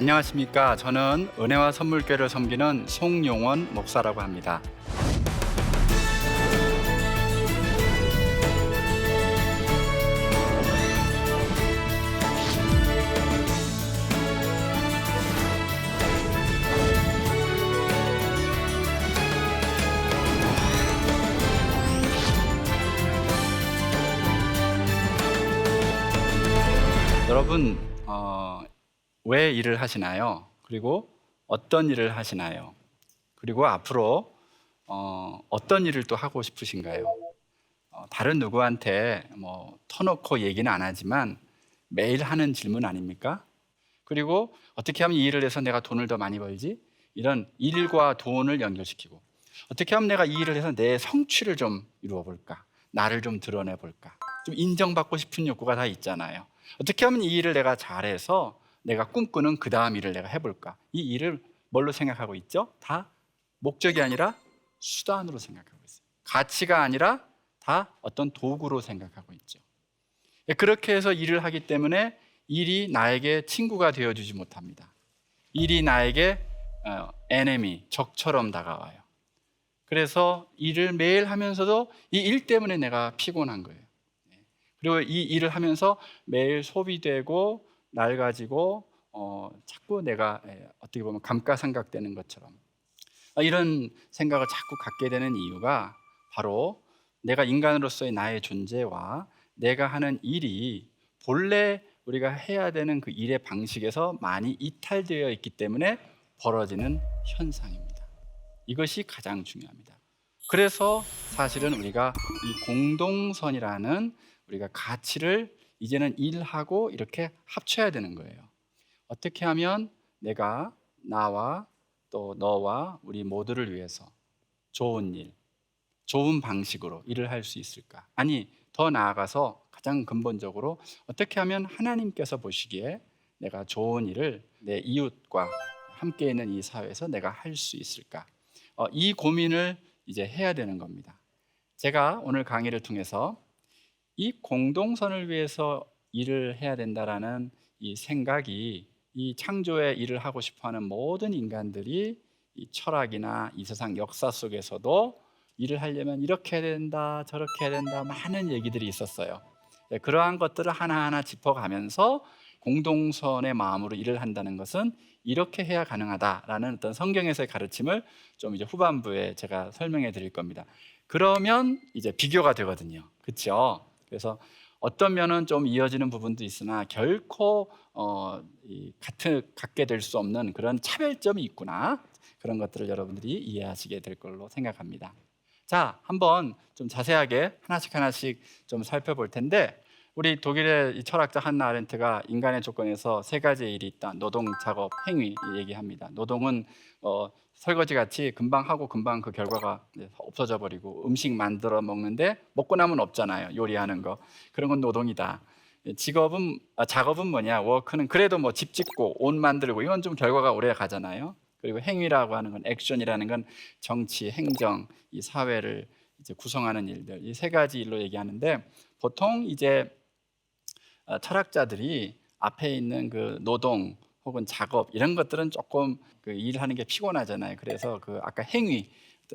안녕하십니까. 저는 은혜와 선물교회를 섬기는 송용원 목사라고 합니다. 여러분, 왜 일을 하시나요? 그리고 어떤 일을 하시나요? 그리고 앞으로 어떤 일을 또 하고 싶으신가요? 다른 누구한테 터놓고 얘기는 안 하지만 매일 하는 질문 아닙니까? 그리고 어떻게 하면 이 일을 해서 내가 돈을 더 많이 벌지? 이런 일과 돈을 연결시키고, 어떻게 하면 내가 이 일을 해서 내 성취를 좀 이루어 볼까? 나를 좀 드러내 볼까? 좀 인정받고 싶은 욕구가 다 있잖아요. 어떻게 하면 이 일을 내가 잘해서 내가 꿈꾸는 그 다음 일을 내가 해볼까? 이 일을 뭘로 생각하고 있죠? 다 목적이 아니라 수단으로 생각하고 있어요. 가치가 아니라 다 어떤 도구로 생각하고 있죠. 그렇게 해서 일을 하기 때문에 일이 나에게 친구가 되어주지 못합니다. 일이 나에게 enemy, 적처럼 다가와요. 그래서 일을 매일 하면서도 이 일 때문에 내가 피곤한 거예요. 그리고 이 일을 하면서 매일 소비되고 낡아지고 자꾸 내가 어떻게 보면 감가상각되는 것처럼 이런 생각을 자꾸 갖게 되는 이유가 바로 내가 인간으로서의 나의 존재와 내가 하는 일이 본래 우리가 해야 되는 그 일의 방식에서 많이 이탈되어 있기 때문에 벌어지는 현상입니다. 이것이 가장 중요합니다. 그래서 사실은 우리가 이 공동선이라는 우리가 가치를 이제는 일하고 이렇게 합쳐야 되는 거예요. 어떻게 하면 내가 나와 또 너와 우리 모두를 위해서 좋은 일, 좋은 방식으로 일을 할 수 있을까? 아니, 더 나아가서 가장 근본적으로 어떻게 하면 하나님께서 보시기에 내가 좋은 일을 내 이웃과 함께 있는 이 사회에서 내가 할 수 있을까? 이 고민을 이제 해야 되는 겁니다. 제가 오늘 강의를 통해서 이 공동선을 위해서 일을 해야 된다라는 이 생각이 이 창조의 일을 하고 싶어하는 모든 인간들이 이 철학이나 이 세상 역사 속에서도 일을 하려면 이렇게 해야 된다, 저렇게 해야 된다, 많은 얘기들이 있었어요. 그러한 것들을 하나하나 짚어가면서 공동선의 마음으로 일을 한다는 것은 이렇게 해야 가능하다라는 어떤 성경에서의 가르침을 좀 이제 후반부에 제가 설명해 드릴 겁니다. 그러면 이제 비교가 되거든요. 그렇죠? 그래서 어떤 면은 좀 이어지는 부분도 있으나 결코 갖게 될 수 없는 그런 차별점이 있구나. 그런 것들을 여러분들이 이해하시게 될 걸로 생각합니다. 자, 한번 좀 자세하게 하나씩 좀 살펴볼 텐데, 우리 독일의 이 철학자 한나 아렌트가 인간의 조건에서 세 가지의 일이 있다. 노동, 작업, 행위 얘기합니다. 노동은 설거지 같이 금방 하고 금방 그 결과가 없어져 버리고, 음식 만들어 먹는데 먹고 나면 없잖아요. 요리하는 거. 그런 건 노동이다. 작업은 뭐냐? 워크는 그래도 뭐 집 짓고 옷 만들고 이건 좀 결과가 오래 가잖아요. 그리고 행위라고 하는 건, 액션이라는 건 정치, 행정, 이 사회를 이제 구성하는 일들, 이 세 가지 일로 얘기하는데, 보통 이제 철학자들이 앞에 있는 그 노동 혹은 작업 이런 것들은 조금 그 일하는 게 피곤하잖아요. 그래서 그 아까 행위,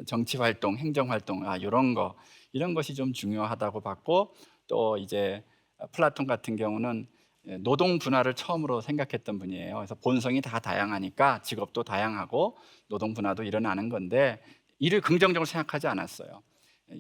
정치 활동, 행정 활동, 이런 것이 좀 중요하다고 봤고, 또 이제 플라톤 같은 경우는 노동 분화를 처음으로 생각했던 분이에요. 그래서 본성이 다 다양하니까 직업도 다양하고 노동 분화도 일어나는 건데, 일을 긍정적으로 생각하지 않았어요.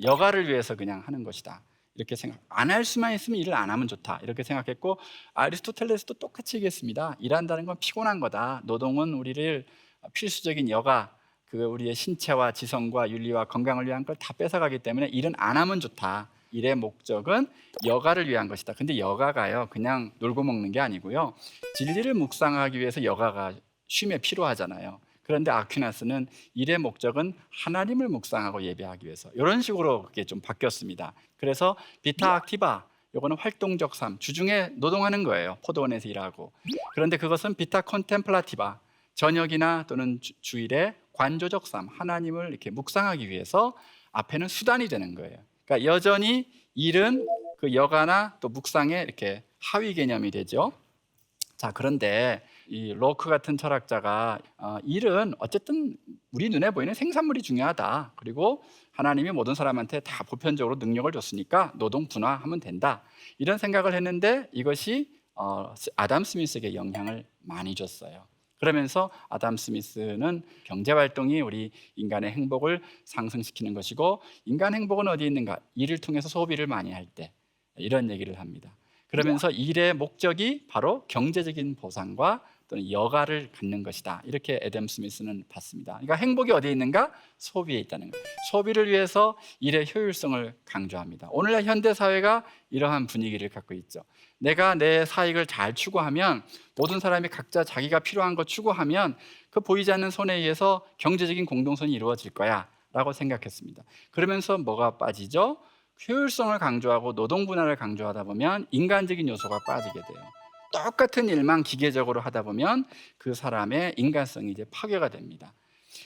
여가를 위해서 그냥 하는 것이다. 이렇게 생각, 안 할 수만 있으면 일을 안 하면 좋다. 이렇게 생각했고, 아리스토텔레스도 똑같이 얘기했습니다. 일한다는 건 피곤한 거다. 노동은 우리를 필수적인 여가, 우리의 신체와 지성과 윤리와 건강을 위한 걸 다 뺏어가기 때문에 일은 안 하면 좋다. 일의 목적은 여가를 위한 것이다. 근데 여가가요, 그냥 놀고 먹는 게 아니고요, 진리를 묵상하기 위해서 여가가 쉼에 필요하잖아요. 그런데 아퀴나스는 일의 목적은 하나님을 묵상하고 예배하기 위해서, 이런 식으로 그게 좀 바뀌었습니다. 그래서 비타 악티바, 이거는 활동적 삶, 주중에 노동하는 거예요. 포도원에서 일하고. 그런데 그것은 비타 콘템플라티바, 저녁이나 또는 주일에 관조적 삶, 하나님을 이렇게 묵상하기 위해서 앞에는 수단이 되는 거예요. 그러니까 여전히 일은 그 여가나 또 묵상에 이렇게 하위 개념이 되죠. 자, 그런데 이 로크 같은 철학자가 일은 어쨌든 우리 눈에 보이는 생산물이 중요하다. 그리고 하나님이 모든 사람한테 다 보편적으로 능력을 줬으니까 노동 분화하면 된다. 이런 생각을 했는데 이것이 아담 스미스에게 영향을 많이 줬어요. 그러면서 아담 스미스는 경제 활동이 우리 인간의 행복을 상승시키는 것이고, 인간 행복은 어디에 있는가? 일을 통해서 소비를 많이 할 때, 이런 얘기를 합니다. 그러면서 일의 목적이 바로 경제적인 보상과 또는 여가를 갖는 것이다. 이렇게 애덤 스미스는 봤습니다. 그러니까 행복이 어디에 있는가? 소비에 있다는 거예요. 소비를 위해서 일의 효율성을 강조합니다. 오늘날 현대 사회가 이러한 분위기를 갖고 있죠. 내가 내 사익을 잘 추구하면, 모든 사람이 각자 자기가 필요한 거 추구하면 그 보이지 않는 손에 의해서 경제적인 공동선이 이루어질 거야 라고 생각했습니다. 그러면서 뭐가 빠지죠? 효율성을 강조하고 노동 분할을 강조하다 보면 인간적인 요소가 빠지게 돼요. 똑같은 일만 기계적으로 하다 보면 그 사람의 인간성이 이제 파괴가 됩니다.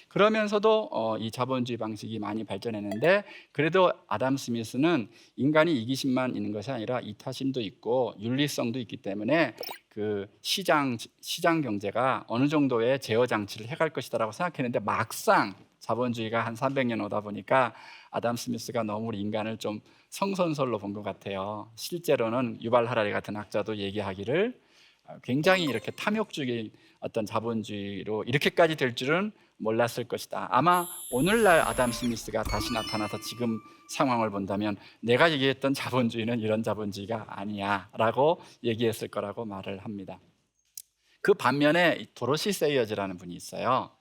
그러면서도 이 자본주의 방식이 많이 발전했는데, 그래도 아담 스미스는 인간이 이기심만 있는 것이 아니라 이타심도 있고 윤리성도 있기 때문에 그 시장 경제가 어느 정도의 제어 장치를 해갈 것이다라고 생각했는데, 막상 자본주의가 한 300년 오다 보니까 아담 스미스가 너무 우리 인간을 좀 성선설로 본 것 같아요. 실제로는 유발 하라리 같은 학자도 얘기하기를 굉장히 이렇게 탐욕적인 어떤 자본주의로 이렇게까지 될 줄은 몰랐을 것이다. 아마 오늘날 아담 스미스가 다시 나타나서 지금 상황을 본다면 내가 얘기했던 자본주의는 이런 자본주의가 아니야 라고 얘기했을 거라고 말을 합니다. 그 반면에 도로시 세이어즈라는 분이 있어요.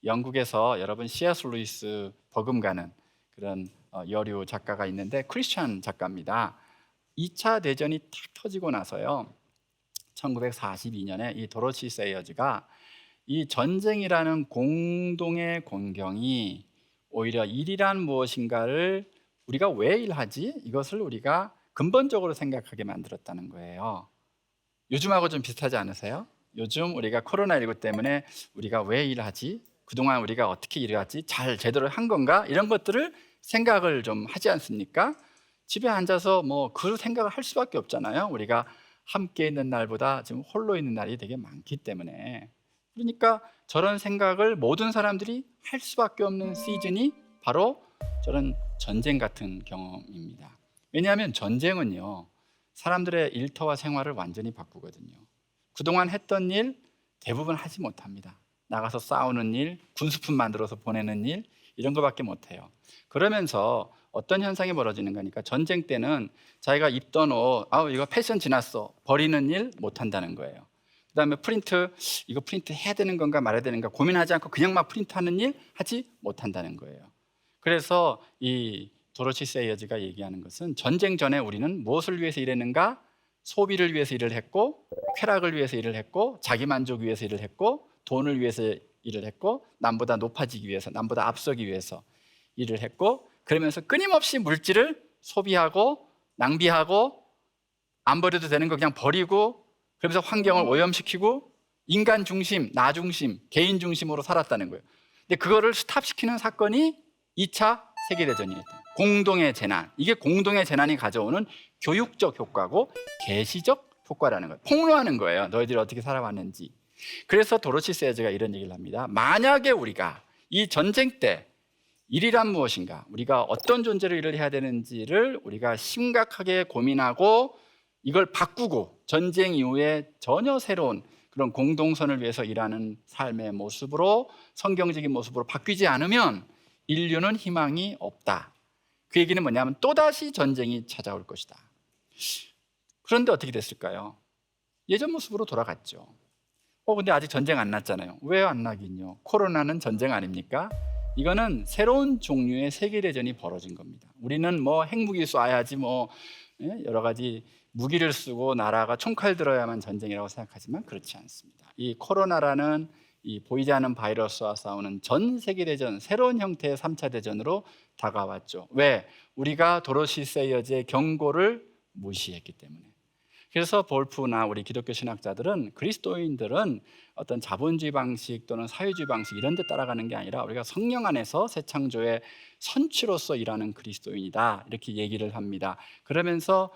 영국에서 여러분 C.S. 루이스 버금가는 그런 여류 작가가 있는데, 크리스찬 작가입니다. 2차 대전이 탁 터지고 나서요, 1942년에 이 도로시 세이어즈가 이 전쟁이라는 공동의 공경이 오히려 일이란 무엇인가를 우리가 왜 일하지? 이것을 우리가 근본적으로 생각하게 만들었다는 거예요. 요즘하고 좀 비슷하지 않으세요? 요즘 우리가 코로나19 때문에 우리가 왜 일하지? 그동안 우리가 어떻게 일해왔지? 잘 제대로 한 건가? 이런 것들을 생각을 좀 하지 않습니까? 집에 앉아서 뭐 그 생각을 할 수밖에 없잖아요. 우리가 함께 있는 날보다 지금 홀로 있는 날이 되게 많기 때문에. 그러니까 저런 생각을 모든 사람들이 할 수밖에 없는 시즌이 바로 저런 전쟁 같은 경험입니다. 왜냐하면 전쟁은요, 사람들의 일터와 생활을 완전히 바꾸거든요. 그동안 했던 일 대부분 하지 못합니다. 나가서 싸우는 일, 군수품 만들어서 보내는 일, 이런 거밖에 못해요. 그러면서 어떤 현상이 벌어지는 거니까, 전쟁 때는 자기가 입던 옷, 이거 패션 지났어, 버리는 일 못한다는 거예요. 그 다음에 이거 프린트 해야 되는 건가 말아야 되는가 고민하지 않고 그냥 막 프린트하는 일 하지 못한다는 거예요. 그래서 이 도로시 세이어즈가 얘기하는 것은, 전쟁 전에 우리는 무엇을 위해서 일했는가? 소비를 위해서 일을 했고, 쾌락을 위해서 일을 했고, 자기 만족 위해서 일을 했고, 돈을 위해서 일을 했고, 남보다 높아지기 위해서, 남보다 앞서기 위해서 일을 했고, 그러면서 끊임없이 물질을 소비하고 낭비하고 안 버려도 되는 거 그냥 버리고, 그러면서 환경을 오염시키고 인간 중심, 나 중심, 개인 중심으로 살았다는 거예요. 근데 그거를 스탑시키는 사건이 2차 세계대전이었다. 공동의 재난. 이게 공동의 재난이 가져오는 교육적 효과고 계시적 효과라는 거예요. 폭로하는 거예요. 너희들이 어떻게 살아왔는지. 그래서 도로시 세이어즈가 이런 얘기를 합니다. 만약에 우리가 이 전쟁 때 일이란 무엇인가, 우리가 어떤 존재로 일을 해야 되는지를 우리가 심각하게 고민하고 이걸 바꾸고 전쟁 이후에 전혀 새로운 그런 공동선을 위해서 일하는 삶의 모습으로, 성경적인 모습으로 바뀌지 않으면 인류는 희망이 없다. 그 얘기는 뭐냐면 또다시 전쟁이 찾아올 것이다. 그런데 어떻게 됐을까요? 예전 모습으로 돌아갔죠. 근데 아직 전쟁 안 났잖아요. 왜 안 나긴요? 코로나는 전쟁 아닙니까? 이거는 새로운 종류의 세계대전이 벌어진 겁니다. 우리는 뭐 핵무기 쏴야지 여러 가지 무기를 쓰고 나라가 총칼 들어야만 전쟁이라고 생각하지만 그렇지 않습니다. 이 코로나라는 이 보이지 않는 바이러스와 싸우는 전 세계대전, 새로운 형태의 3차 대전으로 다가왔죠. 왜? 우리가 도로시 세이어즈의 경고를 무시했기 때문에. 그래서 볼프나 우리 기독교 신학자들은, 그리스도인들은 어떤 자본주의 방식 또는 사회주의 방식 이런 데 따라가는 게 아니라 우리가 성령 안에서 새 창조의 선취로서 일하는 그리스도인이다, 이렇게 얘기를 합니다. 그러면서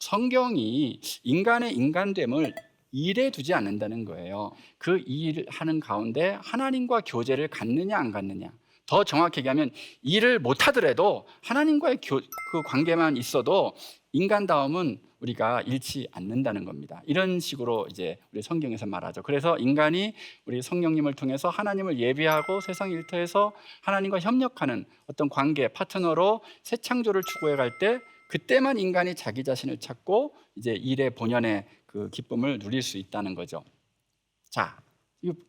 성경이 인간의 인간됨을 일에 두지 않는다는 거예요. 그 일을 하는 가운데 하나님과 교제를 갖느냐 안 갖느냐. 더 정확히 얘기하면 일을 못하더라도 하나님과의 그 관계만 있어도 인간다움은 우리가 잃지 않는다는 겁니다. 이런 식으로 이제 우리 성경에서 말하죠. 그래서 인간이 우리 성령님을 통해서 하나님을 예비하고 세상 일터에서 하나님과 협력하는 어떤 관계, 파트너로 새 창조를 추구해 갈 때 그때만 인간이 자기 자신을 찾고 이제 일의 본연의 그 기쁨을 누릴 수 있다는 거죠. 자,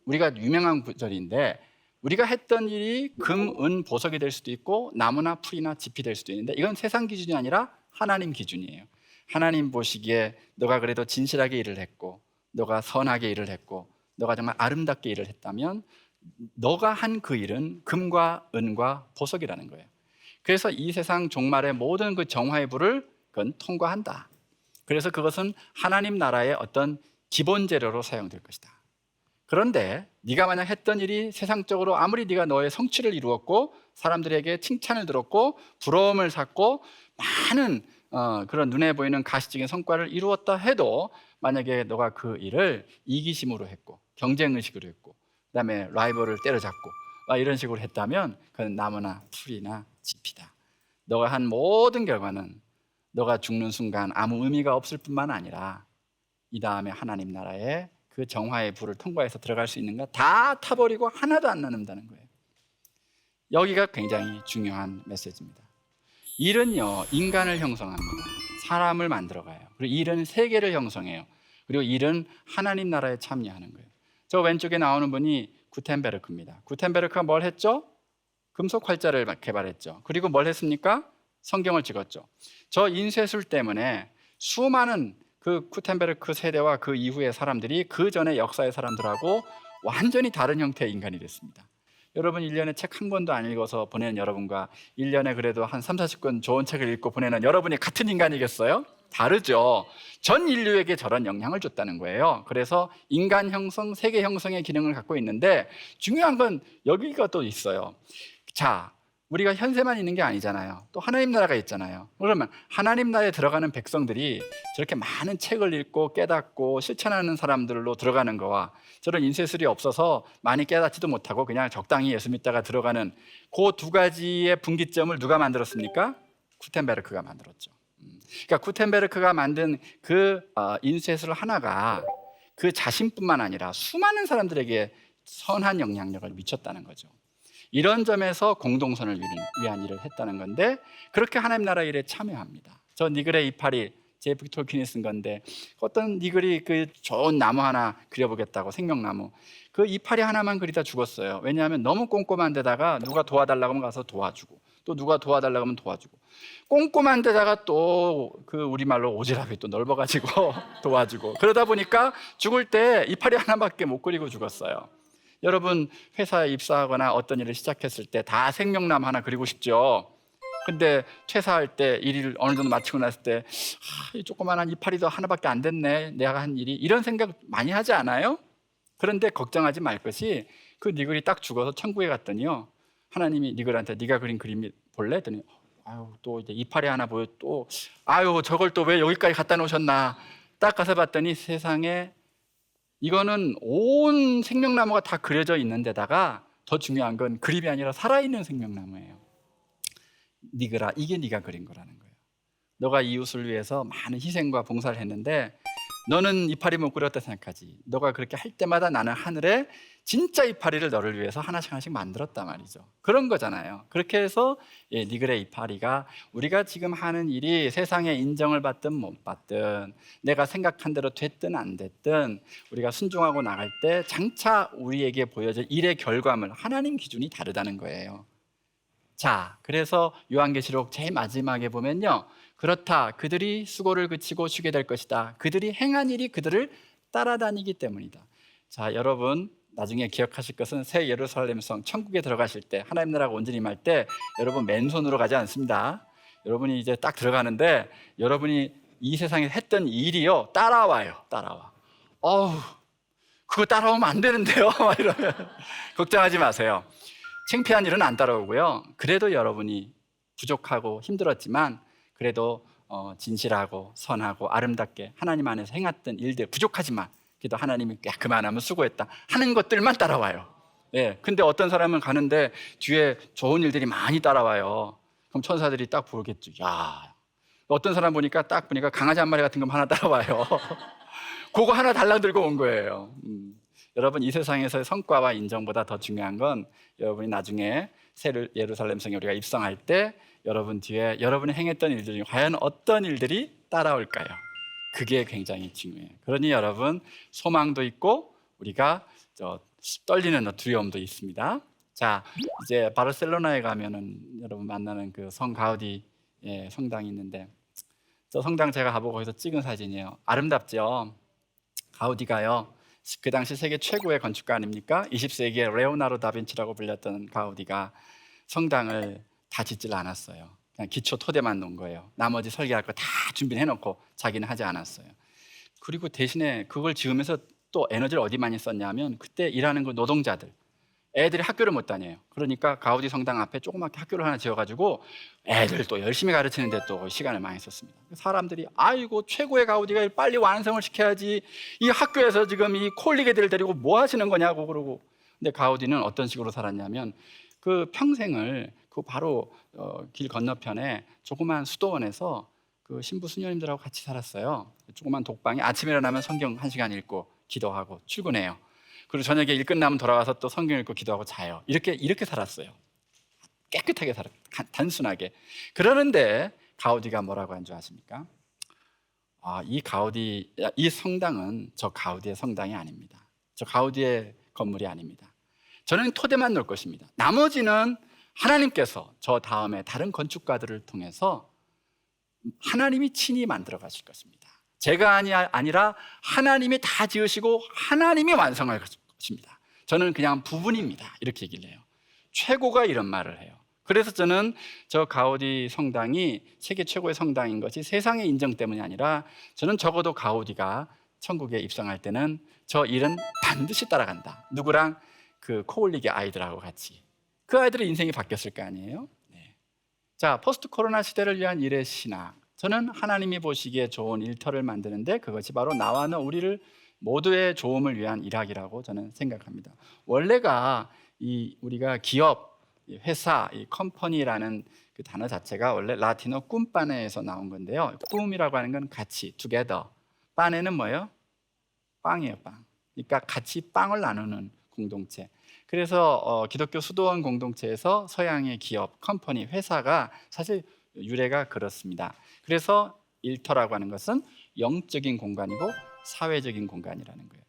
우리가 유명한 구절인데 우리가 했던 일이 금, 은, 보석이 될 수도 있고 나무나 풀이나 짚이 될 수도 있는데 이건 세상 기준이 아니라 하나님 기준이에요. 하나님 보시기에 너가 그래도 진실하게 일을 했고 너가 선하게 일을 했고 너가 정말 아름답게 일을 했다면 너가 한 그 일은 금과 은과 보석이라는 거예요. 그래서 이 세상 종말의 모든 그 정화의 불을 그건 통과한다. 그래서 그것은 하나님 나라의 어떤 기본 재료로 사용될 것이다. 그런데 네가 만약 했던 일이 세상적으로 아무리 네가 너의 성취를 이루었고 사람들에게 칭찬을 들었고 부러움을 샀고 많은 그런 눈에 보이는 가시적인 성과를 이루었다 해도 만약에 너가 그 일을 이기심으로 했고 경쟁의식으로 했고 그다음에 라이벌을 때려잡고 이런 식으로 했다면 그건 나무나 풀이나 짚이다. 너가 한 모든 결과는 너가 죽는 순간 아무 의미가 없을 뿐만 아니라 이 다음에 하나님 나라에 그 정화의 불을 통과해서 들어갈 수 있는가 다 타버리고 하나도 안 남는다는 거예요. 여기가 굉장히 중요한 메시지입니다. 일은요 인간을 형성합니다. 사람을 만들어가요. 그리고 일은 세계를 형성해요. 그리고 일은 하나님 나라에 참여하는 거예요. 저 왼쪽에 나오는 분이 구텐베르크입니다. 구텐베르크가 뭘 했죠? 금속 활자를 개발했죠. 그리고 뭘 했습니까? 성경을 찍었죠. 저 인쇄술 때문에 수많은 그 구텐베르크 세대와 그 이후의 사람들이 그 전에 역사의 사람들하고 완전히 다른 형태의 인간이 됐습니다. 여러분 1년에 책 한 권도 안 읽어서 보내는 여러분과 1년에 그래도 한 3, 40권 좋은 책을 읽고 보내는 여러분이 같은 인간이겠어요? 다르죠. 전 인류에게 저런 영향을 줬다는 거예요. 그래서 인간 형성, 세계 형성의 기능을 갖고 있는데 중요한 건 여기가 또 있어요. 자, 우리가 현세만 있는 게 아니잖아요. 또 하나님 나라가 있잖아요. 그러면 하나님 나라에 들어가는 백성들이 저렇게 많은 책을 읽고 깨닫고 실천하는 사람들로 들어가는 거와 저런 인쇄술이 없어서 많이 깨닫지도 못하고 그냥 적당히 예수 믿다가 들어가는 그 두 가지의 분기점을 누가 만들었습니까? 구텐베르크가 만들었죠. 그러니까 구텐베르크가 만든 그 인쇄술 하나가 그 자신뿐만 아니라 수많은 사람들에게 선한 영향력을 미쳤다는 거죠. 이런 점에서 공동선을 위한 일을 했다는 건데 그렇게 하나님 나라 일에 참여합니다. 저 니글의 이파리 제프 톨킨이 쓴 건데 어떤 니글이 그 좋은 나무 하나 그려보겠다고 생명나무 그 이파리 하나만 그리다 죽었어요. 왜냐하면 너무 꼼꼼한 데다가 누가 도와달라고 하면 가서 도와주고 또 누가 도와달라고 하면 도와주고 꼼꼼한 데다가 또 그 우리말로 오지랖이 또 넓어가지고 도와주고 그러다 보니까 죽을 때 이파리 하나밖에 못 그리고 죽었어요. 여러분 회사에 입사하거나 어떤 일을 시작했을 때 다 생명나무 하나 그리고 싶죠. 근데 퇴사할 때 일을 어느 정도 마치고 났을 때 이 조그만한 이파리도 하나밖에 안 됐네 내가 한 일이 이런 생각 많이 하지 않아요? 그런데 걱정하지 말 것이 그 니글이 딱 죽어서 천국에 갔더니요 하나님이 니글한테 네가 그린 그림이 볼래? 했더니 아유 또 이제 이파리 하나 보여 또 아유 저걸 또 왜 여기까지 갖다 놓으셨나 딱 가서 봤더니 세상에 이거는 온 생명나무가 다 그려져 있는 데다가 더 중요한 건 그림이 아니라 살아있는 생명나무예요. 니글아 이게 네가 그린 거라는 거예요. 너가 이웃을 위해서 많은 희생과 봉사를 했는데 너는 이파리 못 그렸다 생각하지. 너가 그렇게 할 때마다 나는 하늘에 진짜 이파리를 너를 위해서 하나씩 하나씩 만들었단 말이죠. 그런 거잖아요. 그렇게 해서 니글의 이파리가 우리가 지금 하는 일이 세상에 인정을 받든 못 받든 내가 생각한 대로 됐든 안 됐든 우리가 순종하고 나갈 때 장차 우리에게 보여질 일의 결과물 하나님 기준이 다르다는 거예요. 자, 그래서 요한계시록 제일 마지막에 보면요 그렇다 그들이 수고를 그치고 쉬게 될 것이다. 그들이 행한 일이 그들을 따라다니기 때문이다. 자, 여러분 나중에 기억하실 것은 새 예루살렘 성 천국에 들어가실 때 하나님 나라가 온전히 임할 때 여러분 맨손으로 가지 않습니다. 여러분이 이제 딱 들어가는데 여러분이 이 세상에 했던 일이요 따라와요. 따라와. 그거 따라오면 안 되는데요. 막 이러면 걱정하지 마세요. 창피한 일은 안 따라오고요. 그래도 여러분이 부족하고 힘들었지만 그래도 진실하고 선하고 아름답게 하나님 안에서 행했던 일들 부족하지만 기도 하나님이 야 그만하면 수고했다 하는 것들만 따라와요. 예, 근데 어떤 사람은 가는데 뒤에 좋은 일들이 많이 따라와요. 그럼 천사들이 딱 보겠죠. 야, 어떤 사람 보니까 딱 보니까 강아지 한 마리 같은 거 하나 따라와요. 그거 하나 달랑 들고 온 거예요. 여러분, 이 세상에서의 성과와 인정보다 더 중요한 건 여러분이 나중에 새 예루살렘 성에 우리가 입성할 때 여러분 뒤에 여러분이 행했던 일들 중에 과연 어떤 일들이 따라올까요? 그게 굉장히 중요해요. 그러니 여러분, 소망도 있고 우리가 떨리는 두려움도 있습니다. 자, 이제 바르셀로나에 가면은 여러분 만나는 그 성 가우디 성당이 있는데, 저 성당 제가 가보고 거기서 찍은 사진이에요. 아름답죠? 가우디가요, 그 당시 세계 최고의 건축가 아닙니까? 20세기에 레오나르도 다빈치라고 불렸던 가우디가 성당을 다 짓질 않았어요. 그냥 기초 토대만 놓은 거예요. 나머지 설계할 거 다 준비해 놓고 자기는 하지 않았어요. 그리고 대신에 그걸 지으면서 또 에너지를 어디 많이 썼냐면, 그때 일하는 그 노동자들, 애들이 학교를 못 다녀요. 그러니까 가우디 성당 앞에 조그맣게 학교를 하나 지어가지고 애들 또 열심히 가르치는데 또 시간을 많이 썼습니다. 사람들이 아이고 최고의 가우디가 빨리 완성을 시켜야지, 이 학교에서 지금 이 콜리게들을 데리고 뭐 하시는 거냐고 그러고. 근데 가우디는 어떤 식으로 살았냐면, 그 평생을 그 바로 길 건너편에 조그만 수도원에서 그 신부 수녀님들하고 같이 살았어요. 조그만 독방에 아침에 일어나면 성경 1시간 읽고 기도하고 출근해요. 그리고 저녁에 일 끝나면 돌아가서 또 성경 읽고 기도하고 자요. 이렇게 살았어요. 깨끗하게 살았, 단순하게. 그러는데 가우디가 뭐라고 한 줄 아십니까? 이 성당은 저 가우디의 성당이 아닙니다. 저 가우디의 건물이 아닙니다. 저는 토대만 놓을 것입니다. 나머지는 하나님께서 저 다음에 다른 건축가들을 통해서 하나님이 친히 만들어 가실 것입니다. 제가 아니라 하나님이 다 지으시고 하나님이 완성할 것입니다. 저는 그냥 부분입니다. 이렇게 얘기를 해요. 최고가 이런 말을 해요. 그래서 저는 저 가우디 성당이 세계 최고의 성당인 것이 세상의 인정 때문이 아니라, 저는 적어도 가우디가 천국에 입성할 때는 저 일은 반드시 따라간다. 누구랑? 그 코올리게 아이들하고 같이. 그 아이들의 인생이 바뀌었을 거 아니에요? 네. 자, 포스트 코로나 시대를 위한 일의 신학. 저는 하나님이 보시기에 좋은 일터를 만드는데 그것이 바로 나와 우리를 모두의 좋음을 위한 일학이라고 저는 생각합니다. 원래가 우리가 기업, 회사, 이 컴퍼니라는 그 단어 자체가 원래 라틴어 꿈빠네에서 나온 건데요. 꿈이라고 하는 건 같이, together. 빠네는 뭐예요? 빵이에요, 빵. 그러니까 같이 빵을 나누는 공동체. 그래서 기독교 수도원 공동체에서 서양의 기업, 컴퍼니, 회사가 사실 유래가 그렇습니다. 그래서 일터라고 하는 것은 영적인 공간이고 사회적인 공간이라는 거예요.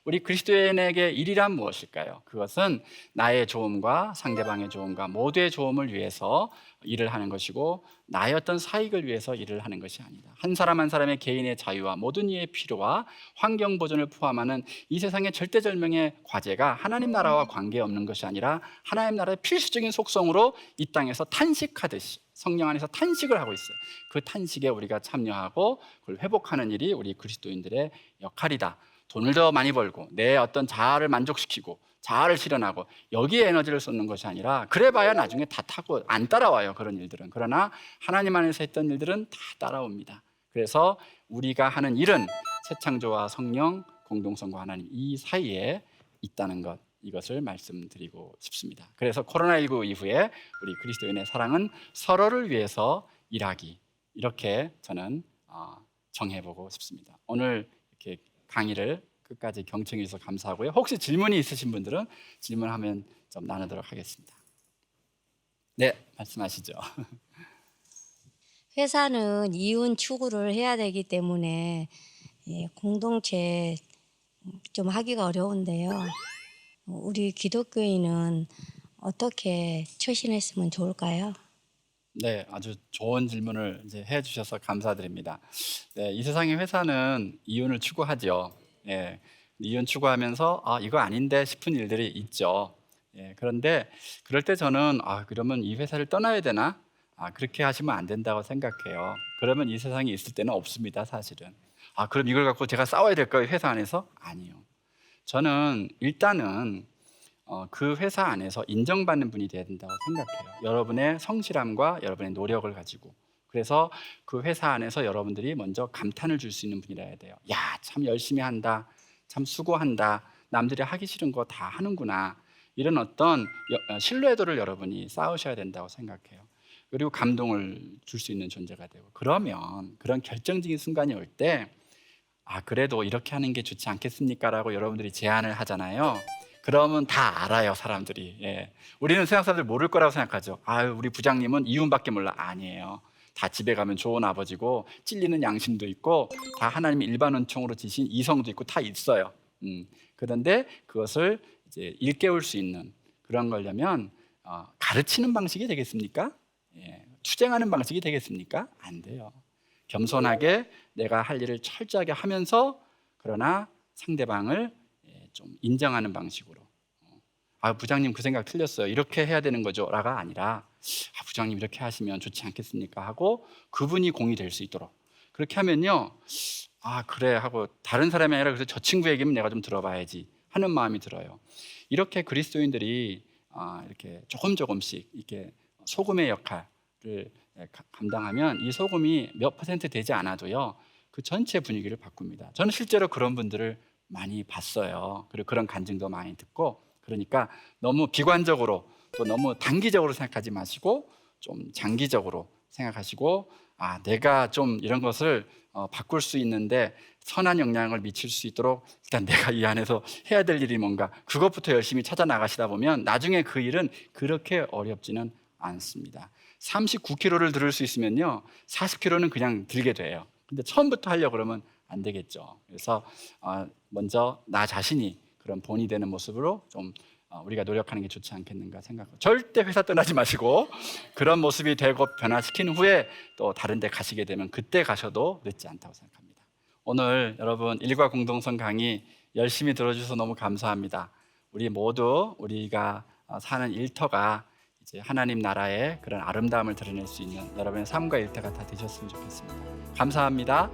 우리 그리스도인에게 일이란 무엇일까요? 그것은 나의 좋음과 상대방의 좋음과 모두의 좋음을 위해서 일을 하는 것이고, 나의 어떤 사익을 위해서 일을 하는 것이 아니다. 한 사람 한 사람의 개인의 자유와 모든 이의 필요와 환경 보존을 포함하는 이 세상의 절대절명의 과제가 하나님 나라와 관계없는 것이 아니라 하나님 나라의 필수적인 속성으로 이 땅에서 탄식하듯이 성령 안에서 탄식을 하고 있어요. 그 탄식에 우리가 참여하고 그걸 회복하는 일이 우리 그리스도인들의 역할이다. 돈을 더 많이 벌고 내 어떤 자아를 만족시키고 자아를 실현하고 여기에 에너지를 쏟는 것이 아니라, 그래봐야 나중에 다 타고 안 따라와요, 그런 일들은. 그러나 하나님 안에서 했던 일들은 다 따라옵니다. 그래서 우리가 하는 일은 새 창조와 성령, 공동성과 하나님 이 사이에 있다는 것, 이것을 말씀드리고 싶습니다. 그래서 코로나19 이후에 우리 그리스도인의 사랑은 서로를 위해서 일하기, 이렇게 저는 정해보고 싶습니다. 오늘 이렇게 강의를 끝까지 경청해 주셔서 감사하고요. 혹시 질문이 있으신 분들은 질문하면 좀 나누도록 하겠습니다. 네, 말씀하시죠. 회사는 이윤 추구를 해야 되기 때문에 공동체 좀 하기가 어려운데요. 우리 기독교인은 어떻게 처신했으면 좋을까요? 네, 아주 좋은 질문을 이제 해주셔서 감사드립니다. 네, 이 세상의 회사는 이윤을 추구하죠. 예, 이윤 추구하면서 이거 아닌데 싶은 일들이 있죠. 예, 그런데 그럴 때 저는 그러면 이 회사를 떠나야 되나? 그렇게 하시면 안 된다고 생각해요. 그러면 이 세상에 있을 때는 없습니다, 사실은. 그럼 이걸 갖고 제가 싸워야 될까요, 회사 안에서? 아니요. 저는 일단은 그 회사 안에서 인정받는 분이 돼야 된다고 생각해요. 여러분의 성실함과 여러분의 노력을 가지고. 그래서 그 회사 안에서 여러분들이 먼저 감탄을 줄 수 있는 분이라 해야 돼요. 야, 참 열심히 한다. 참 수고한다. 남들이 하기 싫은 거 다 하는구나. 이런 어떤 신뢰도를 여러분이 쌓으셔야 된다고 생각해요. 그리고 감동을 줄 수 있는 존재가 되고, 그러면 그런 결정적인 순간이 올 때 그래도 이렇게 하는 게 좋지 않겠습니까? 라고 여러분들이 제안을 하잖아요. 그러면 다 알아요, 사람들이. 예. 우리는 세상 사람들 모를 거라고 생각하죠. 우리 부장님은 이윤밖에 몰라. 아니에요. 다 집에 가면 좋은 아버지고 찔리는 양심도 있고 다 하나님의 일반 은총으로 지신 이성도 있고 다 있어요. 그런데 그것을 이제 일깨울 수 있는 그런 거려면 가르치는 방식이 되겠습니까? 예. 투쟁하는 방식이 되겠습니까? 안 돼요. 겸손하게 내가 할 일을 철저하게 하면서, 그러나 상대방을 좀 인정하는 방식으로. 부장님 그 생각 틀렸어요. 이렇게 해야 되는 거죠. 라가 아니라 부장님 이렇게 하시면 좋지 않겠습니까? 하고 그분이 공이 될 수 있도록. 그렇게 하면요, 그래 하고 다른 사람이 아니라 그래서 저 친구 얘기면 내가 좀 들어봐야지 하는 마음이 들어요. 이렇게 그리스도인들이 이렇게 조금씩 이렇게 소금의 역할을 감당하면 이 소금이 몇 % 되지 않아도요, 그 전체 분위기를 바꿉니다. 저는 실제로 그런 분들을 많이 봤어요. 그리고 그런 간증도 많이 듣고. 그러니까 너무 비관적으로 또 너무 단기적으로 생각하지 마시고 좀 장기적으로 생각하시고, 내가 좀 이런 것을 바꿀 수 있는데 선한 영향을 미칠 수 있도록 일단 내가 이 안에서 해야 될 일이 뭔가, 그것부터 열심히 찾아 나가시다 보면 나중에 그 일은 그렇게 어렵지는 않습니다. 39kg를 들을 수 있으면요, 40kg는 그냥 들게 돼요. 근데 처음부터 하려고 그러면 안 되겠죠. 그래서 먼저 나 자신이 그런 본이 되는 모습으로 좀 우리가 노력하는 게 좋지 않겠는가 생각하고, 절대 회사 떠나지 마시고 그런 모습이 되고 변화시킨 후에 또 다른 데 가시게 되면 그때 가셔도 늦지 않다고 생각합니다. 오늘 여러분 일과 공동선 강의 열심히 들어주셔서 너무 감사합니다. 우리 모두 우리가 사는 일터가 이제 하나님 나라의 그런 아름다움을 드러낼 수 있는 여러분의 삶과 일터가 다 되셨으면 좋겠습니다. 감사합니다.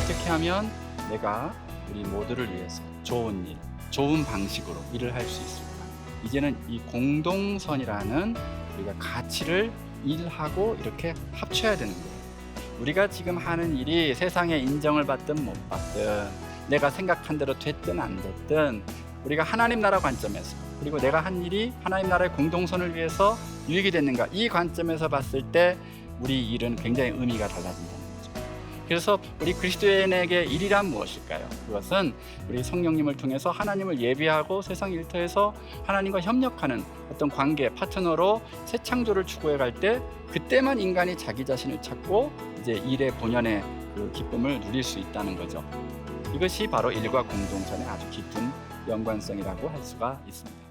어떻게 하면 내가 우리 모두를 위해서 좋은 일, 좋은 방식으로 일을 할 수 있을까? 이제는 이 공동선이라는 우리가 가치를 일하고 이렇게 합쳐야 되는 거예요. 우리가 지금 하는 일이 세상의 인정을 받든 못 받든, 내가 생각한 대로 됐든 안 됐든, 우리가 하나님 나라 관점에서, 그리고 내가 한 일이 하나님 나라의 공동선을 위해서 유익이 됐는가, 이 관점에서 봤을 때 우리 일은 굉장히 의미가 달라진다는 거죠. 그래서 우리 그리스도인에게 일이란 무엇일까요? 그것은 우리 성령님을 통해서 하나님을 예비하고 세상 일터에서 하나님과 협력하는 어떤 관계, 파트너로 새 창조를 추구해 갈 때, 그때만 인간이 자기 자신을 찾고 이제 일의 본연의 그 기쁨을 누릴 수 있다는 거죠. 이것이 바로 일과 공동선의 아주 깊은 연관성이라고 할 수가 있습니다.